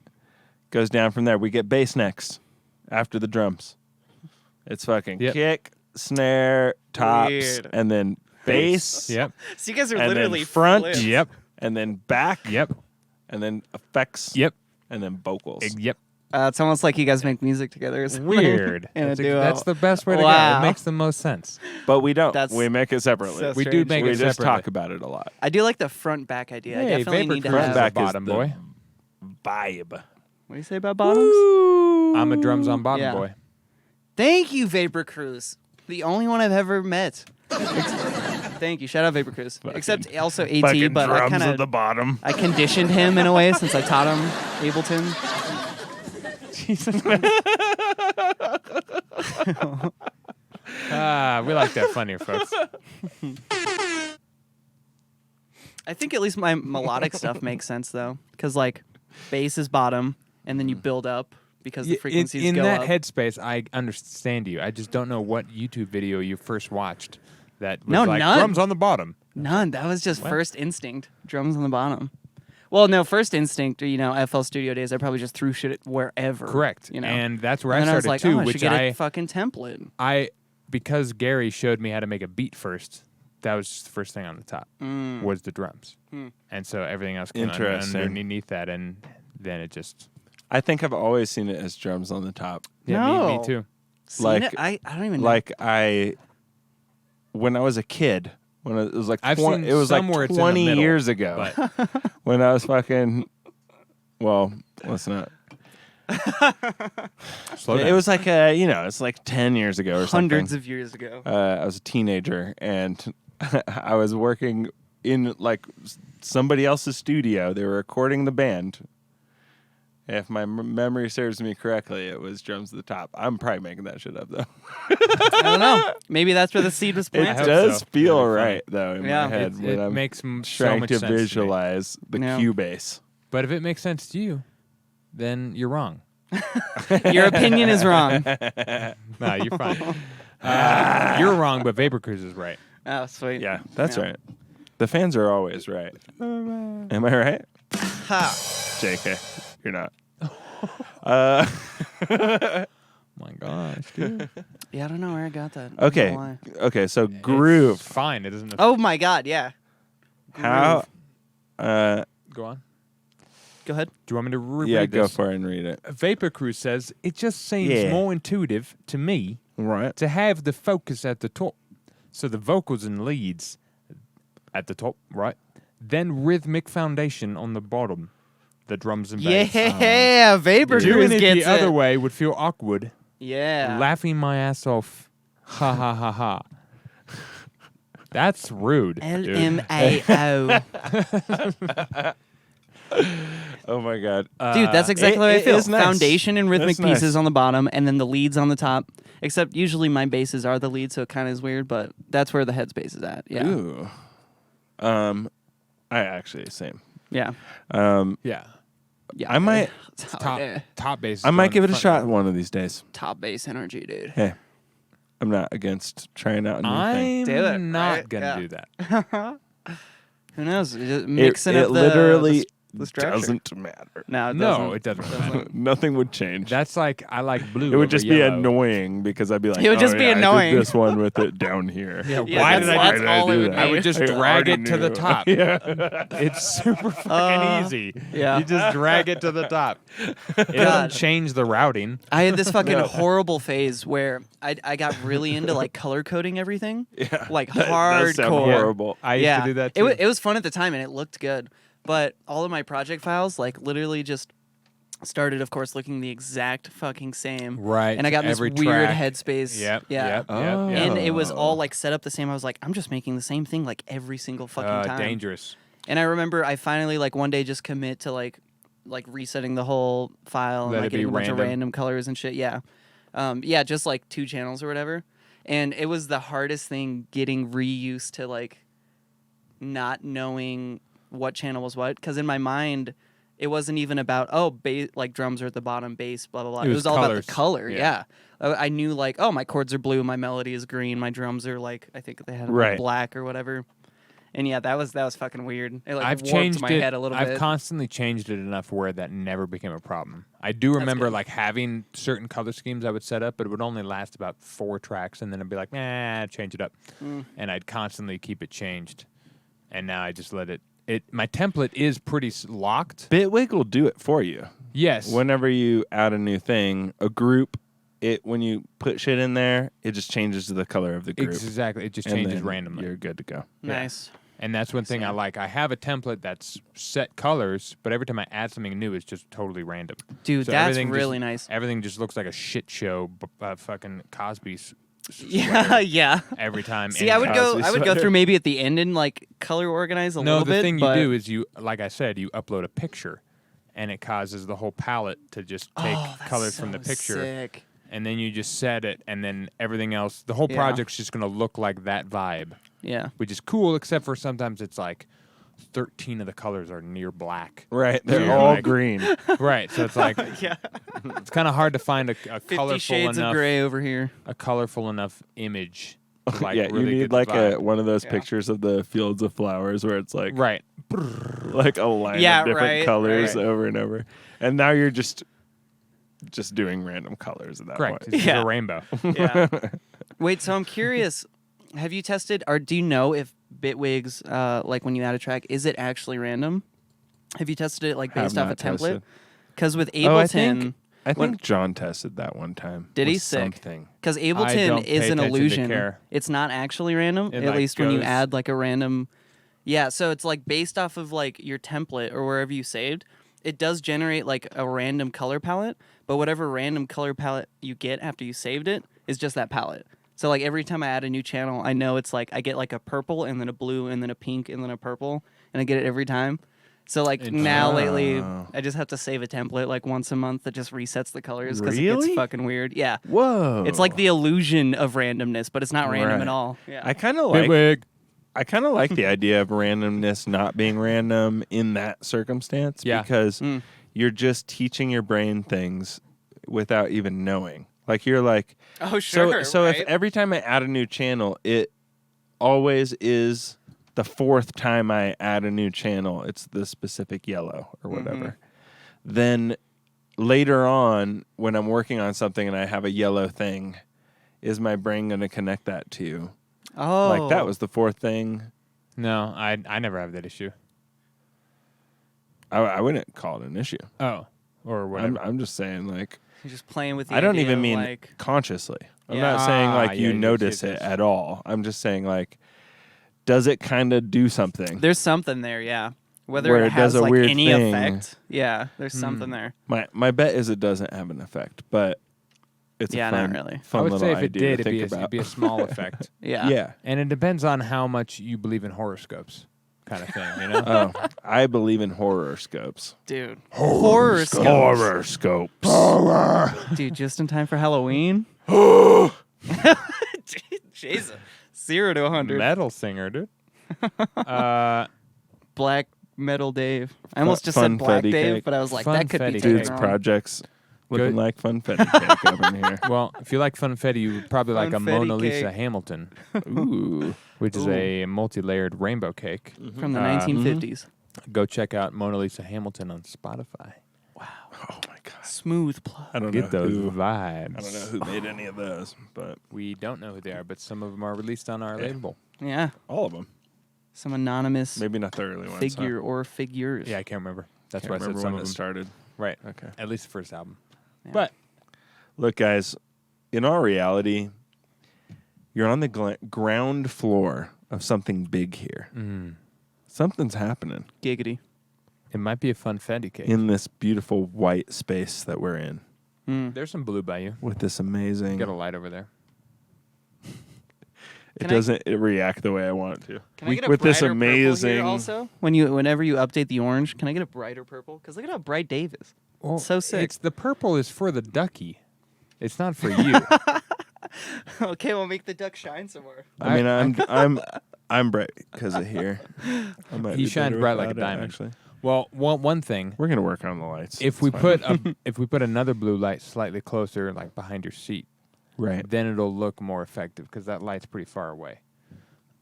goes down from there. We get bass next after the drums. It's fucking Yep. kick, snare, tops, Weird. and then bass. Yep. So you guys are And then literally front. flipped. Yep. And then back. Yep. And then effects. Yep. And then vocals. Yep. It's almost like you guys make music together. Or something. Weird. In a That's, duo. that's the best way to Wow. go. It makes the most sense. But we don't. That's we make it separately. so We do strange. make we it just separately. talk about it a lot. I do like the front back idea. I Hey, definitely Vapor need to Cruise have. is a back is bottom the- boy. Vibe. What do you say about bottoms? I'm a drums on bottom Yeah. boy. Thank you, Vapor Cruise. The only one I've ever met. Thank you. Shout out Vapor Cruise. Except also AT, Fucking but I drums kind at the of bottom. I conditioned him in a way since I taught him Ableton. Jesus. We like that funnier, folks. I think at least my melodic stuff makes sense though, because bass is bottom, and then you build up because the frequencies in go that up. headspace, I understand you. I just don't know what YouTube video you first watched that was No, like none. drums on the bottom. None. That was just first instinct. Drums on the bottom. Well, no, first instinct. FL Studio days. I probably just threw shit wherever. Correct. You know, And that's where and then I I was started like, too, oh, I should which get a fucking template. because Gary showed me how to make a beat first. That was just the first thing on the top was the drums, and so everything else came Interesting. underneath that, and then it just I think I've always seen it as drums on the top. yeah, me No. too. Seen Like- it? I don't even know. When I was a kid, when it was like I've 20, seen it was like somewhere it's in the 20 middle, years ago But when I was fucking. Well, let's not. slow down. It was like it's like 10 years ago or something. hundreds of years ago. I was a teenager and I was working in somebody else's studio. They were recording the band. If my memory serves me correctly, it was drums at the top. I'm probably making that shit up though. I don't know. Maybe that's where the seed was It planted. hope does so. feel That'd be funny. right though in Yeah. my head when it I'm makes so trying much to sense to me. visualize the Yeah. Cubase. But if it makes sense to you, then you're wrong. Your opinion is wrong. No, you're fine. You're wrong, but Vapor Cruise is right. Oh, sweet. Yeah, that's Yeah. right. The fans are always right. Am I right? Ha. JK, you're not. My gosh, dude. Yeah, I don't know where I got that. I don't Okay. know why. Okay, so groove. It's fine. It doesn't. Oh my God. Yeah. How? Go on. Go ahead. Do you want me to read Yeah, this? go for it and read it. Vapor Cruise says, it just seems Yeah. more intuitive to me Right. to have the focus at the top. So the vocals and leads at the top, right? Then rhythmic foundation on the bottom, the drums and bass. Yeah, Vapor Doing Cruise it gets the other it. way would feel awkward. Yeah. Laughing my ass off. Ha ha ha ha. That's rude. dude. LMAO. Oh my god. Dude, that's exactly what I it feel. is nice. Foundation and rhythmic That's nice. pieces on the bottom, and then the leads on the top. Except usually my basses are the lead, so it kind of is weird, but that's where the headspace is at. Yeah. Ooh. I actually same. Yeah. Yeah. Yeah. I might Top bass. I might give it a shot one of these days. Top bass energy, dude. Hey, I'm not against trying out a new thing. I'm Do it, not right? gonna do that. Who knows? Just mixing It up literally the structure. doesn't matter. No, it No, doesn't. it doesn't matter. Nothing would change. That's like I like blue. It would over just be yellow. annoying because I'd be like, It would just be I annoying. did this one with it down here. Yeah, Yeah, why that's- did I that's do all it would that? be. I would just I drag already it to the knew. top. Yeah. It's super fucking easy. Yeah. You just drag it to the top. It God. doesn't change the routing. I had this fucking horrible phase where I got really into like color coding everything. Yeah. Like That does sound hardcore. horrible. I used to do that It, too. it was fun at the time and it looked good. But all of my project files like literally just started, of course, looking the exact fucking same. Right. And I got in this Every weird track. headspace. Yep. Yeah. Yep. Oh. Yep. And it was Oh. all like set up the same. I was like, I'm just making the same thing like every single fucking time. Dangerous. And I remember I finally like one day just commit to like resetting the whole file Let and it like be getting a bunch of random. random colors and shit. Yeah. Yeah, just like 2 channels or whatever. And it was the hardest thing getting reused to like not knowing what channel was what, because in my mind it wasn't even about like drums are at the bottom, bass, blah blah blah. It It was was all about colors. the color. Yeah. Yeah. I knew like, oh, my chords are blue, my melody is green, my drums are like, I think they had them Right. black or whatever. And yeah, that was fucking weird. It like I've warped changed my it. head a little I've bit. constantly changed it enough where that never became a problem. I do remember good. like having certain color schemes I would set up, but it would only last about 4 tracks, and then I'd be like, nah, change it up, and I'd constantly keep it changed. And now I just let it. My template is pretty locked. Bitwig will do it for you. Yes. Whenever you add a new thing, a group, when you put shit in there, it just changes to the color of the group. Exactly. It just and changes then randomly. You're good to go. Nice. And that's one thing I like. I have a template that's set colors, but every time I add something new, it's just totally random. Dude, So that's everything really just, nice. Everything just looks like a shit show, fucking Cosby's. Yeah, sweater yeah. Every time. See, I would Cosby go sweater. through maybe at the end and like color organize a No, little the bit. thing you but do is like I said, you upload a picture, and it causes the whole palette to just take that's colors from the so picture, sick. and then you just set it, and then everything else, the whole Yeah. project's just gonna look like that vibe, Yeah. which is cool. Except for sometimes it's like 13 of the colors are near black. Right. They're Yeah. all Like- green. Right, so it's like Yeah. it's kind of hard to find a 50 colorful shades enough of gray over here. a colorful enough image. To like yeah, really you need get like the vibe. one of those Yeah. pictures of the fields of flowers where it's like right. like a line Yeah, of different right, colors right. over and over. And now you're just doing random colors at that Correct. point. It's Yeah. a rainbow. Yeah. Wait, so I'm curious. Have you tested, or do you know if Bitwig's, like when you add a track, is it actually random? Have you tested it like Have based off a not template? tested. Because with Oh, I Ableton, think when- John tested that one time. Did he? with Sick. Something. because I Ableton don't is pay an attention to illusion. care. It's not actually random. It, at like, least when you goes- add like a random. Yeah, so it's like based off of like your template or wherever you saved. It does generate like a random color palette, but whatever random color palette you get after you saved it is just that palette. So like every time I add a new channel, I know it's like I get like a purple and then a blue and then a pink and then a purple, and I get it every time. So like now lately, Oh. I just have to save a template like once a month that just resets the colors because it Really? gets fucking weird. Yeah, Whoa. it's like the illusion of randomness, but it's not random Right. at all. Yeah, I kind of like Bitwig. the idea of randomness not being random in that circumstance Yeah. because Mm. you're just teaching your brain things without even knowing. Like you're like oh sure. so right? if every time I add a new channel, it always is the 4th time I add a new channel, it's the specific yellow or whatever. Then later on, when I'm working on something and I have a yellow thing, is my brain going to connect that to? oh, Like that was the 4th thing. No, I never have that issue. I wouldn't call it an issue. Oh, or whatever. I'm just saying, like, You're just playing with. The I don't idea even of, mean like. consciously. I'm Yeah. not saying like yeah, you yes, notice yes, it yes. at all. I'm just saying like, does it kind of do something? There's something there, yeah. Whether Where it it has does a like weird any thing. effect, yeah, there's something there. My bet is it doesn't have an effect, but it's Yeah, a not fun, really. fun I would little say if it idea did, to it'd be, think about. it'd be a small effect. Yeah, Yeah. And it depends on how much you believe in horoscopes, kind of thing, you know? Oh, I believe in horoscopes. dude. Horoscopes. Horoscopes. Dude, just in time for Halloween. Jesus. 0 to 100. Metal singer, dude. Black Metal Dave. I almost just said Fun Black Fetty Dave, cake. but I was like, Fun that could be Fetty taken Dude's wrong. projects looking Good. like funfetti cake over here. Well, if you like funfetti, you would probably like a Funfetti Mona Lisa cake. Hamilton, Ooh. which is a multi-layered rainbow cake. From the 1950s. Go check out Mona Lisa Hamilton on Spotify. Oh my god. Smooth plug. I don't Get know those who. vibes. I don't know who made any of those, but We don't know who they are, but some of them are released on our label. Yeah. all of them. Some anonymous Maybe not the early ones. figure or figures. Yeah, I can't remember. That's Can't why I said remember some when of it them. started. Right. Okay. At least the first album. Yeah. But Look, guys, in all reality, you're on the ground floor of something big here. Something's happening Giggity. it might be a funfetti cake. in this beautiful white space that we're in There's some blue by you. with this amazing. Got a light over there. It doesn't react the way I want it to. Can I get a with this brighter purple amazing. here also? Whenever you update the orange, can I get a brighter purple? Because look at how bright Dave is. Well, So sick. It's the purple is for the ducky. It's not for you. Okay, we'll make the duck shine some more. I mean, I'm bright because of here. I might He be shines better bright like a without it, diamond. Actually, Well, one thing. we're gonna work on the lights. If It's we fine. put another blue light slightly closer, like behind your seat, right, then it'll look more effective because that light's pretty far away.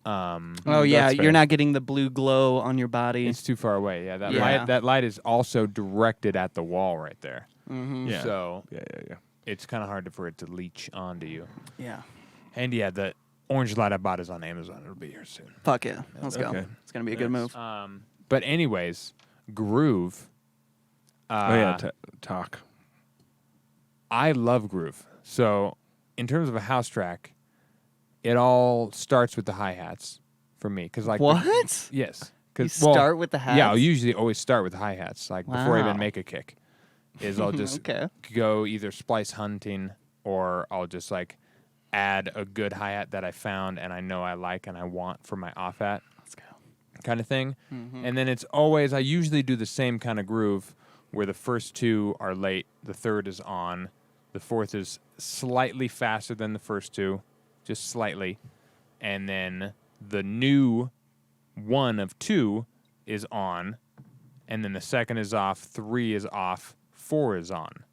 Oh yeah, that's fair. you're not getting the blue glow on your body. It's too far away. Yeah, Yeah. that light is also directed at the wall right there. yeah, So yeah. it's kind of hard for it to leach onto you. Yeah. And yeah, the orange light I bought is on Amazon. It'll be here soon. Fuck yeah. Let's go. Okay. It's gonna be a good move. But anyways, Groove. Oh yeah, talk. I love Groove. So in terms of a house track, it all starts with the hi-hats for me. Cause like What? yes. You 'Cause, start with the hats? Yeah, I'll usually always start with the hi-hats. Like before I Wow. even make a kick. Is I'll just Okay. go either splice hunting or I'll just like add a good hi-hat that I found and I know I like and I want for my off-hat. Let's go. Kind of thing. And then it's always, I usually do the same kind of groove where the first two are late, the third is on, the fourth is slightly faster than the first two, just slightly. And then the new one of two is on, and then the second is off, 3 is off, 4 is on,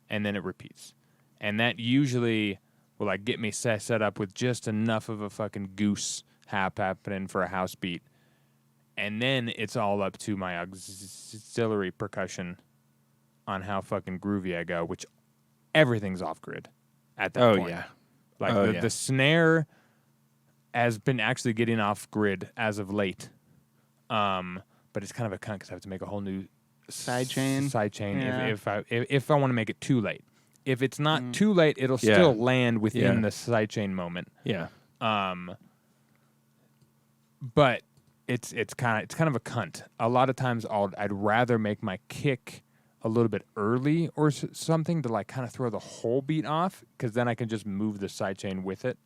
and then it repeats. And that usually will like get me set up with just enough of a fucking goose happening for a house beat. And then it's all up to my auxiliary percussion on how fucking groovy I go, which everything's off grid at that point. Yeah. Like the snare has been actually getting off grid as of late. But it's kind of a cunt because I have to make a whole new Sidechain? Sidechain Yeah. if I want to make it too late. If it's not too late, it'll still land within the sidechain moment. Yeah. But it's kind of a cunt. A lot of times I'd rather make my kick a little bit early or something to like kind of throw the whole beat off, because then I can just move the sidechain with it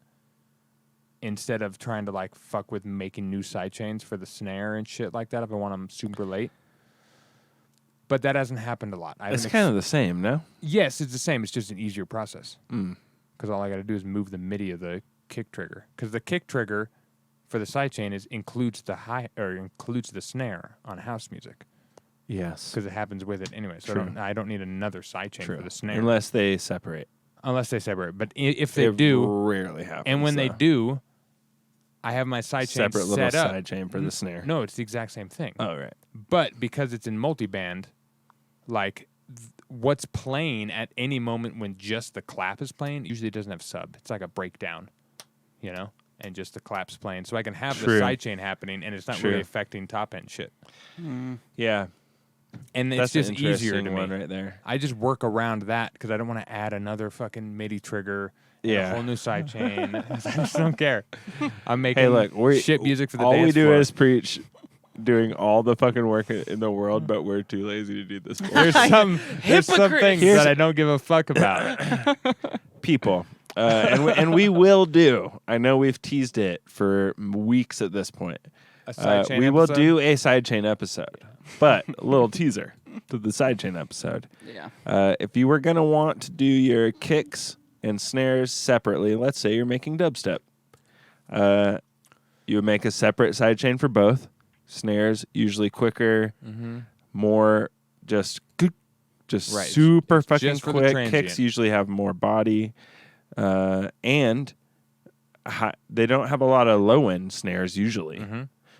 instead of trying to like fuck with making new sidechains for the snare and shit like that if I want them super late. But that hasn't happened a lot. It's kind of the same, no? Yes, it's the same. It's just an easier process. Because all I got to do is move the MIDI of the kick trigger. Because the kick trigger for the sidechain includes the snare on house music. Yes. Because it happens with it anyway. So True. I don't need another sidechain for the snare. Unless they separate. Unless they separate. But if they do, rarely happens. and when they though. do, I have my sidechain separate little set up. sidechain for the snare. No, it's the exact same thing. Oh, right. But because it's in multiband, like what's playing at any moment when just the clap is playing usually doesn't have sub. It's like a breakdown, you know, and just the clap's playing. So I can have True. the sidechain happening and it's not really affecting top end shit. Yeah. And That's it's just an easier to interesting me. one right there. I just work around that because I don't want to add another fucking MIDI trigger. And a whole new sidechain. I just don't care. I'm making shit music for the all dance we do floor. is preach doing all the fucking work in the world, but we're too lazy to do this. There's some things that I don't give a fuck about. People. And we will do. I know we've teased it for weeks at this point. A sidechain we will episode? do a sidechain episode, but a little teaser to the sidechain episode. Yeah. If you were going to want to do your kicks and snares separately. Let's say you're making dubstep. You would make a separate sidechain for both. Snares usually quicker, more just super fucking just for the quick. transient. Kicks usually have more body, and they don't have a lot of low end snares usually.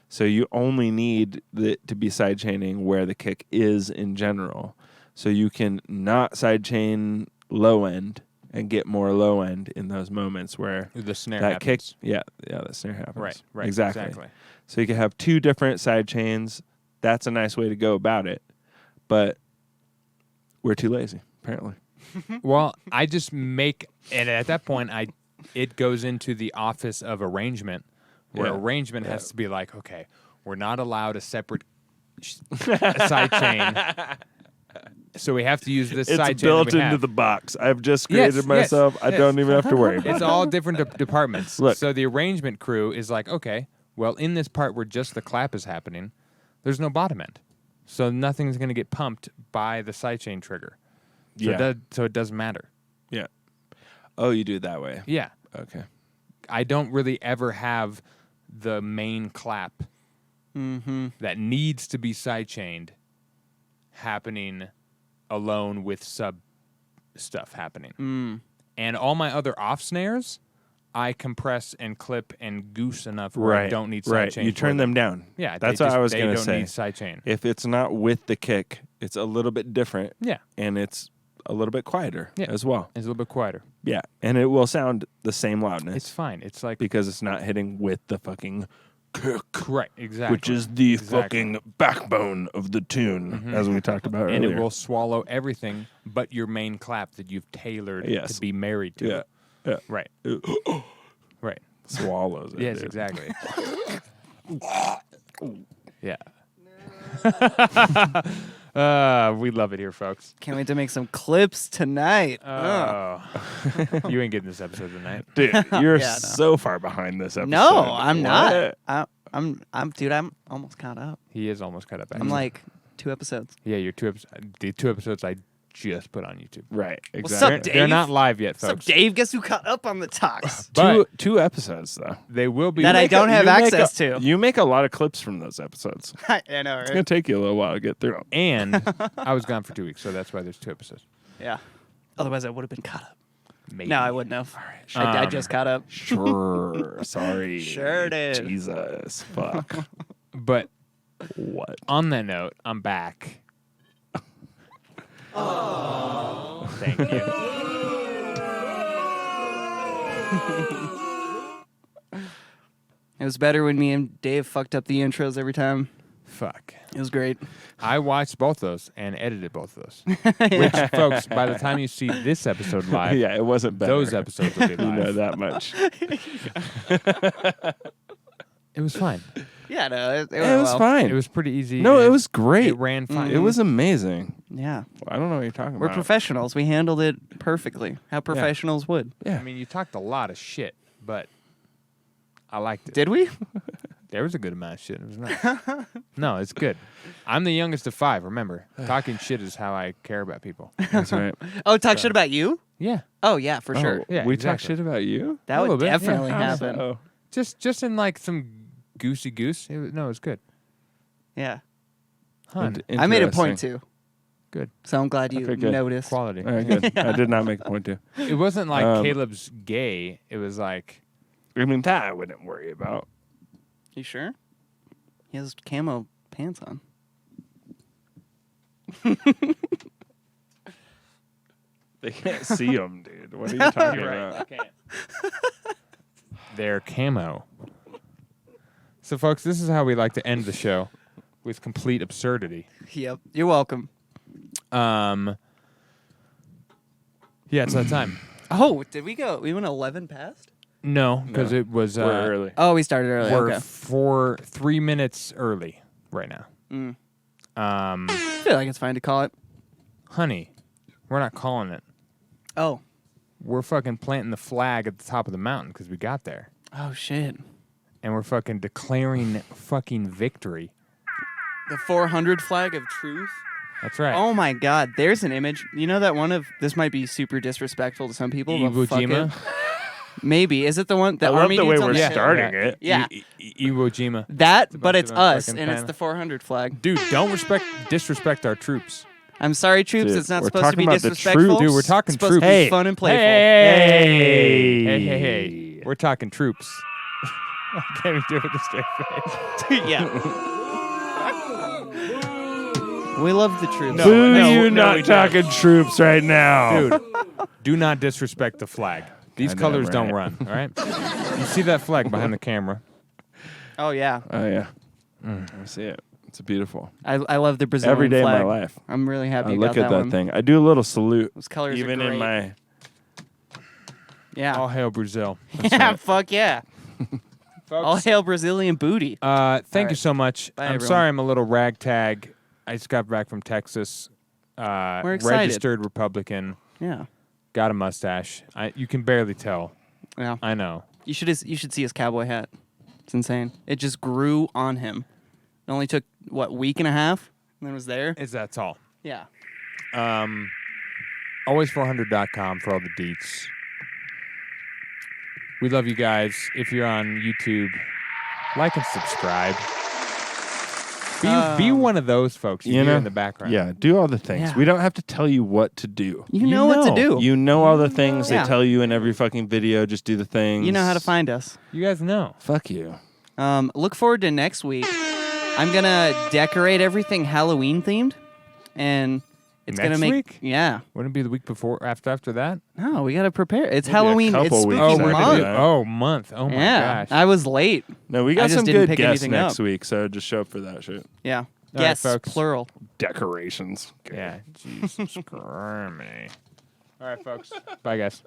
So you only need it to be sidechaining where the kick is in general. So you can not sidechain low end and get more low end in those moments where the snare that happens. kick, the snare happens. Right. Exactly. So you can have two different side chains. That's a nice way to go about it. But we're too lazy, apparently. Well, I just make, and at that point, it goes into the office of arrangement, where arrangement has to be like, okay, we're not allowed a separate side chain. So we have to use this side It's chain. built into the box. I've just created myself. I don't even have to worry about it. It's all different departments. Look. So the arrangement crew is like, okay, well, in this part where just the clap is happening, there's no bottom end. So nothing's going to get pumped by the sidechain trigger. So it doesn't matter. Yeah. Oh, you do it that way. Yeah. Okay. I don't really ever have the main clap that needs to be sidechained happening alone with sub stuff happening. And all my other off snares, I compress and clip and goose enough where I don't need sidechain. You turn them down. Yeah, that's what I was going to say. They don't need sidechain. If it's not with the kick, it's a little bit different. Yeah. And it's a little bit quieter as well. It's a little bit quieter. Yeah. And it will sound the same loudness. It's fine. It's like because it's not hitting with the fucking kick. Right, exactly. Which is the fucking backbone of the tune, as we talked about and earlier. it will swallow everything but your main clap that you've tailored to be married to. Yeah. Right. Right. Swallows it. Yes, dude. exactly. Yeah. We love it here, folks. Can't wait to make some clips tonight. You ain't getting this episode tonight. Dude, you're Yeah, no. so far behind this episode. No, I'm What? not. I'm almost caught up. He is almost caught up. I'm actually. like 2 episodes. Yeah, your the 2 episodes I just put on YouTube. Right, exactly. What's up, They're Dave? not live yet, What's up, folks. Dave? Guess who caught up on the talks? But Two episodes, though. they will be. That I don't have access to. You make a lot of clips from those episodes. I know, It's going to take you a little while to get through them. And I was gone for 2 weeks, so that's why there's 2 episodes. Yeah. Otherwise, I would have been caught up. Maybe. No, I wouldn't have. I just caught up. Sure. Sorry. Sure did. Jesus. Fuck. But What? on that note, I'm back. Oh. Thank you. It was better when me and Dave fucked up the intros every time. Fuck. It was great. I watched both those and edited both of those. Which, folks, by the time you see this episode live, Yeah, it wasn't better. those episodes will be You know live. that much. It was fine. Yeah, no, it It was well. fine. It was pretty easy. No, and it was great. It ran fine. It was amazing. Yeah. I don't know what you're talking We're about. professionals. We handled it perfectly. How professionals would. Yeah. I mean, you talked a lot of shit, but I liked it. Did we? There was a good amount of shit. It was nice. No, it's good. I'm the youngest of 5, remember. Talking shit is how I care about people. That's right. Oh, talk shit about you? Yeah. Oh, yeah, for sure. Yeah, we exactly. talk shit about you? That A would little bit, yeah. definitely How happen. so? Just in like some goosey goose. It was good. Yeah. Hun. I made a point Interesting. too. Good. So I'm glad you Okay, good. noticed. Quality. All right, good. I did not make a point to. It wasn't like Caleb's gay. It was like, I mean, that I wouldn't worry about. You sure? He has camo pants on. They can't see them, dude. What are you talking You're about? right. Okay. their camo. So, folks, this is how we like to end the show, with complete absurdity. Yep. You're welcome. Yeah, it's that time. Oh, did we go? We went 11 past? No, because No. it was We're early. Oh, we started early. we're Okay. 3 minutes early right now. I feel like it's fine to call it. Honey, we're not calling it. Oh. We're fucking planting the flag at the top of the mountain because we got there. Oh, shit. And we're fucking declaring fucking victory. The 400 flag of truth? That's right. Oh my God, there's an image. You know that one of this might be super disrespectful to some people. But Iwo fuck Jima? it. Maybe is it the one? The I love army the way dudes on we're the hill? starting it. Yeah, Iwo Jima. that, It's a but bunch it's of us, fucking and it's Pana. the 400 flag. Dude, don't disrespect our troops. I'm sorry, troops. Dude, it's not we're supposed to talking be about the disrespectful. troops. Dude, we're talking it's supposed troops. to be Hey. fun and playful. Hey. We're talking troops. I can't even do it with a straight face. Yeah. We love the troops. No, Boo, no, you no, not we talking troops right now. Dude, do not disrespect the flag. These I know, colors don't right? run, all right? You see that flag behind the camera. Oh yeah. Oh, yeah. I see it. It's beautiful. I love the Brazilian Every day flag. of my life. I'm really happy I about look at that one. thing. I do a little salute. Those colors Even are great. in my... Yeah. All hail Brazil. Yeah. Fuck yeah. Folks, All hail Brazilian booty. thank you right. so much. Bye, I'm everyone. sorry I'm a little ragtag. I just got back from Texas. We're excited. Registered Republican. Yeah. Got a mustache. You can barely tell. Yeah. I know. You should see his cowboy hat. It's insane. It just grew on him. It only took what, week and a half, and then it was there. Is that all? Yeah. Always400.com for all the deets. We love you guys. If you're on YouTube, like and subscribe. Be one of those folks you hear in the background. Yeah, do all the things. Yeah. We don't have to tell you what to do. You know what to do. You know all the things Yeah. they tell you in every fucking video. Just do the things. You know how to find us. You guys know. Fuck you. Look forward to next week. I'm gonna decorate everything Halloween themed, and it's Next gonna make week? yeah. Wouldn't it be the week before, after that? No, we gotta prepare. It's Maybe a Halloween. It's couple spooky weeks after month. that. Month. Oh my Yeah, gosh. I was late. No, we I got just some didn't good pick guests anything next up. week, so just show up for that shit. Yeah. right, Yes, folks. plural. Decorations. Yeah. Jesus Christ. All right, folks. Bye, guys.